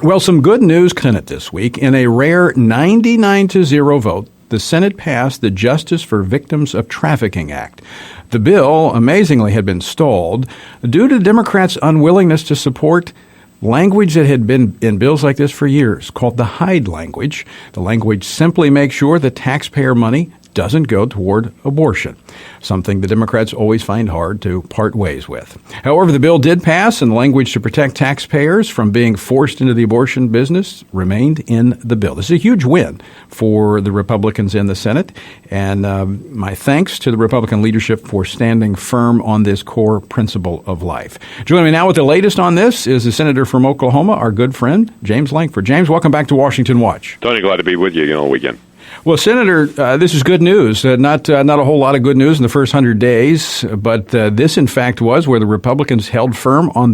Well, some good news Senate this week. In a rare 99-0 vote, the Senate passed the Justice for Victims of Trafficking Act. The bill, amazingly, had been stalled due to Democrats' unwillingness to support language that had been in bills like this for years, called the Hyde language. The language simply makes sure that taxpayer money doesn't go toward abortion, something the Democrats always find hard to part ways with. However, the bill did pass, and the language to protect taxpayers from being forced into the abortion business remained in the bill. This is a huge win for the Republicans in the Senate, and my thanks to the Republican leadership for standing firm on this core principle of life. Joining me now with the latest on this is the Senator from Oklahoma, our good friend, James Lankford. James, welcome back to Washington Watch. Tony, glad to be with you again on the weekend. Well, Senator, this is good news. Not a whole lot of good news in the first 100 days, but this, in fact, was where the Republicans held firm on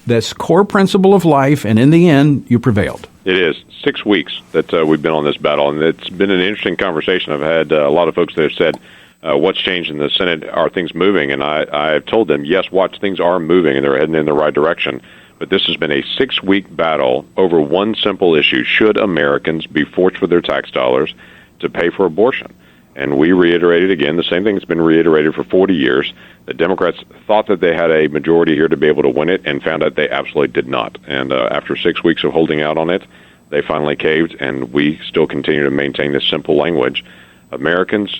this core principle of life, and in the end, you prevailed. It is 6 weeks that we've been on this battle, and it's been an interesting conversation. I've had a lot of folks that have said, what's changed in the Senate? Are things moving? And I've told them, yes, watch, things are moving, and they're heading in the right direction. But this has been a 6-week battle over one simple issue. Should Americans be forced with their tax dollars to pay for abortion? And we reiterated again the same thing that's been reiterated for 40 years. The Democrats thought that they had a majority here to be able to win it and found out they absolutely did not. And after 6 weeks of holding out on it, they finally caved, and we still continue to maintain this simple language. Americans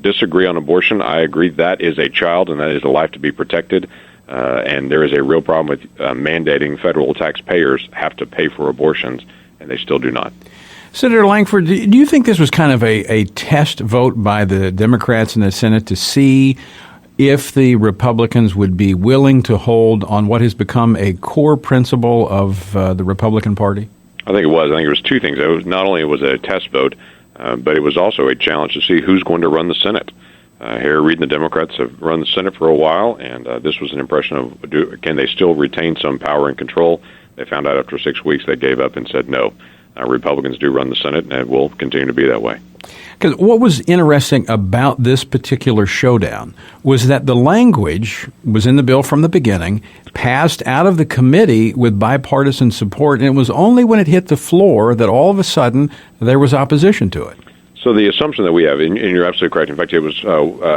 disagree on abortion. I agree that is a child and that is a life to be protected. And there is a real problem with mandating federal taxpayers have to pay for abortions, and they still do not. Senator Lankford, do you think this was kind of a test vote by the Democrats in the Senate to see if the Republicans would be willing to hold on what has become a core principle of the Republican Party? I think it was. I think it was two things. It was not only was it a test vote, but it was also a challenge to see who's going to run the Senate. Harry Reid and the Democrats have run the Senate for a while, and this was an impression of can they still retain some power and control? They found out after 6 weeks they gave up and said no. Republicans do run the Senate, and it will continue to be that way. Because what was interesting about this particular showdown was that the language was in the bill from the beginning, passed out of the committee with bipartisan support, and it was only when it hit the floor that all of a sudden there was opposition to it. So the assumption that we have, and you're absolutely correct, in fact, it was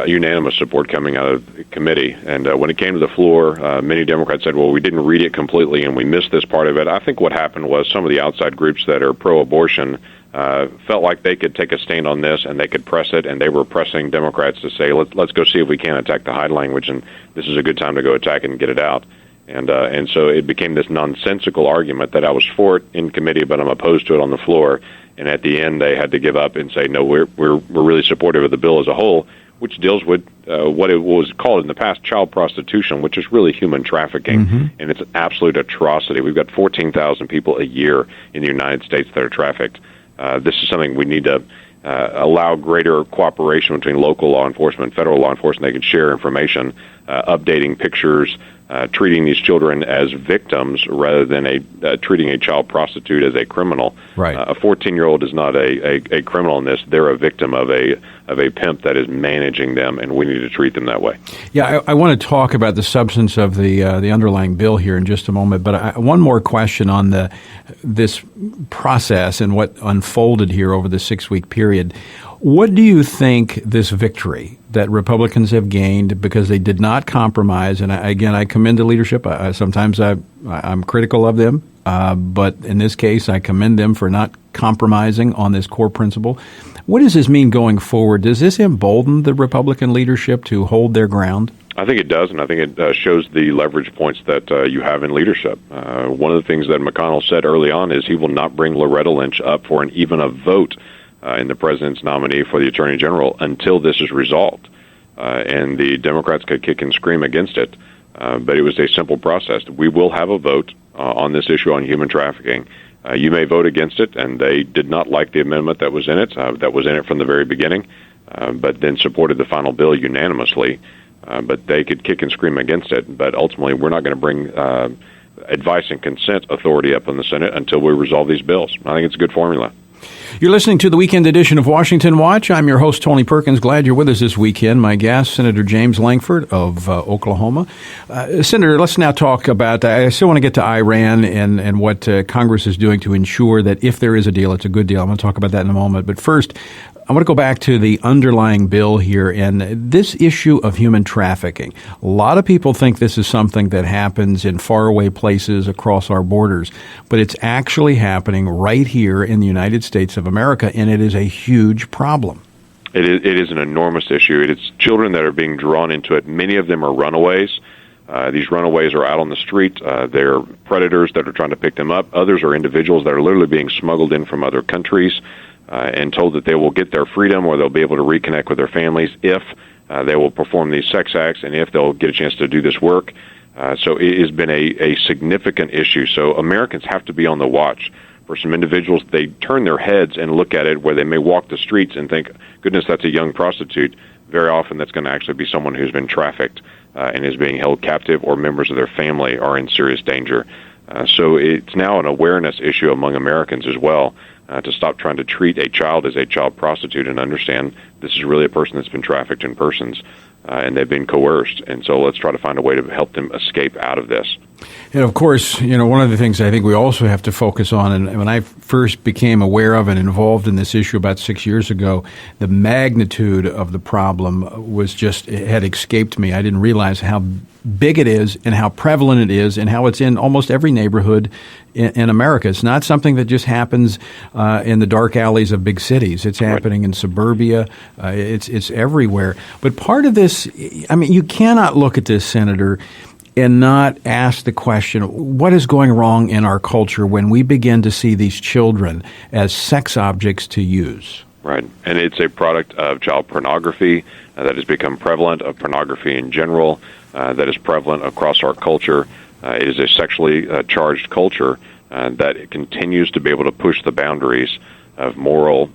unanimous support coming out of the committee. And when it came to the floor, many Democrats said, well, we didn't read it completely and we missed this part of it. I think what happened was some of the outside groups that are pro-abortion felt like they could take a stand on this and they could press it, and they were pressing Democrats to say, let's go see if we can attack the Hyde language, and this is a good time to go attack it and get it out. And so it became this nonsensical argument that I was for it in committee, but I'm opposed to it on the floor. And at the end, they had to give up and say, no, we're really supportive of the bill as a whole, which deals with what it was called in the past child prostitution, which is really human trafficking, and it's an absolute atrocity. We've got 14,000 people a year in the United States that are trafficked. This is something we need to allow greater cooperation between local law enforcement, federal law enforcement. They can share information, updating pictures, treating these children as victims rather than treating a child prostitute as a criminal. Right. A 14-year-old is not a criminal in this. They're a victim of a pimp that is managing them, and we need to treat them that way. Yeah, I want to talk about the substance of the underlying bill here in just a moment, but one more question on this process and what unfolded here over the 6-week period. What do you think this victory that Republicans have gained because they did not compromise, and I commend the leadership. Sometimes I'm critical of them, but in this case I commend them for not compromising on this core principle. What does this mean going forward? Does this embolden the Republican leadership to hold their ground? I think it does, and I think it shows the leverage points that you have in leadership. One of the things that McConnell said early on is he will not bring Loretta Lynch up for even a vote in the president's nominee for the attorney general until this is resolved. And the Democrats could kick and scream against it, but it was a simple process. We will have a vote on this issue on human trafficking. You may vote against it, and they did not like the amendment that was in it, from the very beginning, but then supported the final bill unanimously. But they could kick and scream against it. But ultimately, we're not going to bring advice and consent authority up in the Senate until we resolve these bills. I think it's a good formula. You're listening to the weekend edition of Washington Watch. I'm your host, Tony Perkins. Glad you're with us this weekend. My guest, Senator James Lankford of Oklahoma. Senator, let's now talk about, I still want to get to Iran and what Congress is doing to ensure that if there is a deal, it's a good deal. I'm going to talk about that in a moment. But first, I want to go back to the underlying bill here and this issue of human trafficking. A lot of people think this is something that happens in faraway places across our borders, but it's actually happening right here in the United States of America, and it is a huge problem. It is an enormous issue. It's children that are being drawn into it. Many of them are runaways. These runaways are out on the street. They're predators that are trying to pick them up. Others are individuals that are literally being smuggled in from other countries. And told that they will get their freedom or they'll be able to reconnect with their families if they will perform these sex acts and if they'll get a chance to do this work. So it has been a significant issue. So Americans have to be on the watch for some individuals. They turn their heads and look at it where they may walk the streets and think, goodness, that's a young prostitute. Very often that's going to actually be someone who's been trafficked and is being held captive, or members of their family are in serious danger. So it's now an awareness issue among Americans as well. To stop trying to treat a child as a child prostitute and understand this is really a person that's been trafficked in persons and they've been coerced. And so let's try to find a way to help them escape out of this. And of course, one of the things I think we also have to focus on, and when I first became aware of and involved in this issue about 6 years ago, the magnitude of the problem was just, it had escaped me. I didn't realize how big it is and how prevalent it is and how it's in almost every neighborhood in America. It's not something that just happens in the dark alleys of big cities. It's happening in suburbia. It's everywhere. But part of this, I mean, you cannot look at this, Senator, and not ask the question, what is going wrong in our culture when we begin to see these children as sex objects to use? Right. And it's a product of child pornography that has become prevalent, of pornography in general that is prevalent across our culture. It is a sexually charged culture that continues to be able to push the boundaries of moral,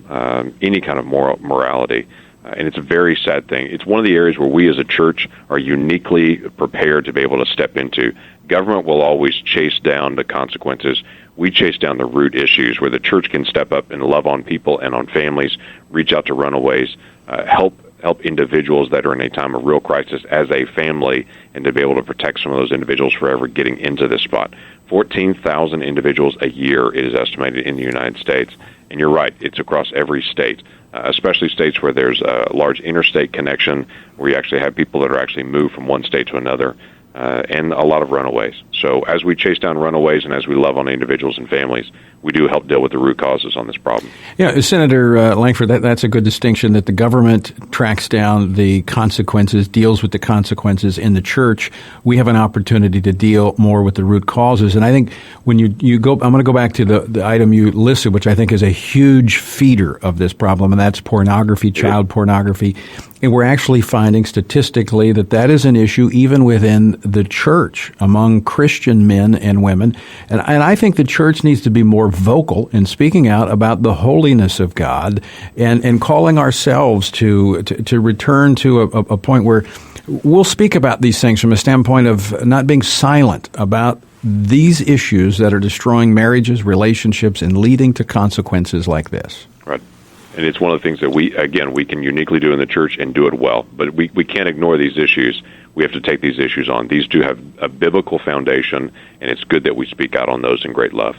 any kind of morality. And it's a very sad thing. It's one of the areas where we as a church are uniquely prepared to be able to step into. Government will always chase down the consequences. We chase down the root issues where the church can step up and love on people and on families, reach out to runaways, help individuals that are in a time of real crisis as a family, and to be able to protect some of those individuals forever getting into this spot. 14,000 individuals a year, it is estimated, in the United States. And you're right, it's across every state, especially states where there's a large interstate connection, where you actually have people that are actually moved from one state to another, and a lot of runaways. So as we chase down runaways and as we love on individuals and families, we do help deal with the root causes on this problem. Yeah, Senator Lankford, that's a good distinction, that the government tracks down the consequences, deals with the consequences. In the church, we have an opportunity to deal more with the root causes. And I think when you go, I'm going to go back to the item you listed, which I think is a huge feeder of this problem, and that's pornography, child pornography. And we're actually finding statistically that is an issue even within the church among Christian men and women. And I think the church needs to be more vocal in speaking out about the holiness of God and calling ourselves to return to a point where we'll speak about these things from a standpoint of not being silent about these issues that are destroying marriages, relationships, and leading to consequences like this. Right. And it's one of the things that we can uniquely do in the church and do it well. But we can't ignore these issues. We have to take these issues on. These do have a biblical foundation, and it's good that we speak out on those in great love.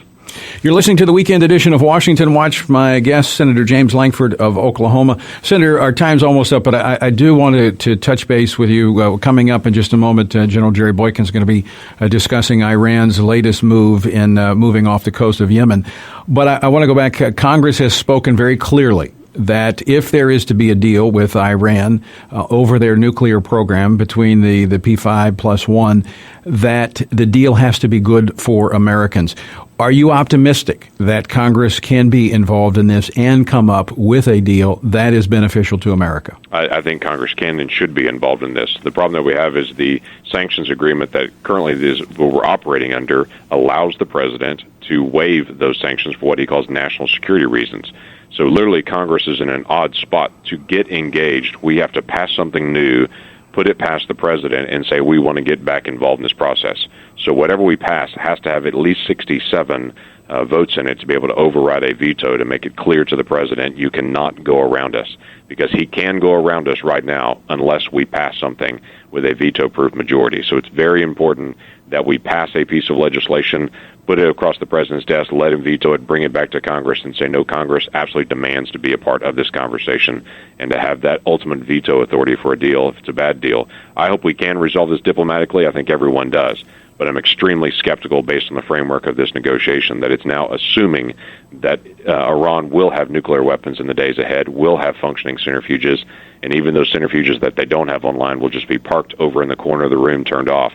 You're listening to the weekend edition of Washington Watch. My guest, Senator James Lankford of Oklahoma. Senator, our time's almost up, but I do want to touch base with you. Coming up in just a moment, General Jerry Boykin's going to be discussing Iran's latest move in moving off the coast of Yemen. But I want to go back. Congress has spoken very clearly that if there is to be a deal with Iran over their nuclear program between the P5+1, that the deal has to be good for Americans. Are you optimistic that Congress can be involved in this and come up with a deal that is beneficial to America? I think Congress can and should be involved in this. The problem that we have is the sanctions agreement that currently is what we're operating under allows the president to waive those sanctions for what he calls national security reasons. So literally Congress is in an odd spot to get engaged. We have to pass something new, put it past the president, and say we want to get back involved in this process. So whatever we pass has to have at least 67 votes in it to be able to override a veto to make it clear to the president, you cannot go around us, because he can go around us right now unless we pass something with a veto-proof majority. So it's very important that we pass a piece of legislation, put it across the president's desk, let him veto it, bring it back to Congress, and say, no, Congress absolutely demands to be a part of this conversation and to have that ultimate veto authority for a deal if it's a bad deal. I hope we can resolve this diplomatically. I think everyone does. But I'm extremely skeptical, based on the framework of this negotiation, that it's now assuming that Iran will have nuclear weapons in the days ahead, will have functioning centrifuges, and even those centrifuges that they don't have online will just be parked over in the corner of the room, turned off.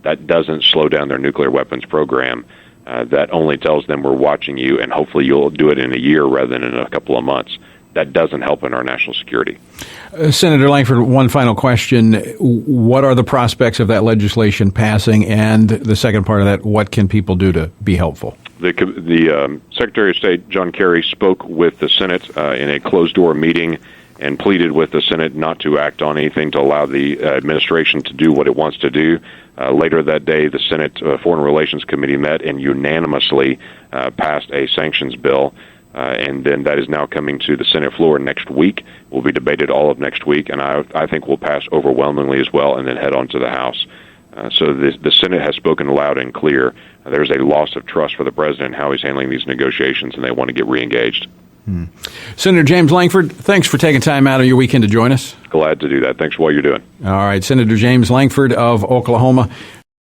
That doesn't slow down their nuclear weapons program. That only tells them, we're watching you, and hopefully you'll do it in a year rather than in a couple of months. That doesn't help in our national security. Senator Lankford, one final question. What are the prospects of that legislation passing? And the second part of that, what can people do to be helpful? The Secretary of State, John Kerry, spoke with the Senate in a closed-door meeting and pleaded with the Senate not to act on anything to allow the administration to do what it wants to do. Later that day, the Senate Foreign Relations Committee met and unanimously passed a sanctions bill. And then that is now coming to the Senate floor next week. Will be debated all of next week, and I think will pass overwhelmingly as well, and then head on to the House. So the Senate has spoken loud and clear. There's a loss of trust for the president in how he's handling these negotiations, and they want to get reengaged. Senator James Lankford, thanks for taking time out of your weekend to join us. Glad to do that. Thanks for what you're doing. All right, Senator James Lankford of Oklahoma.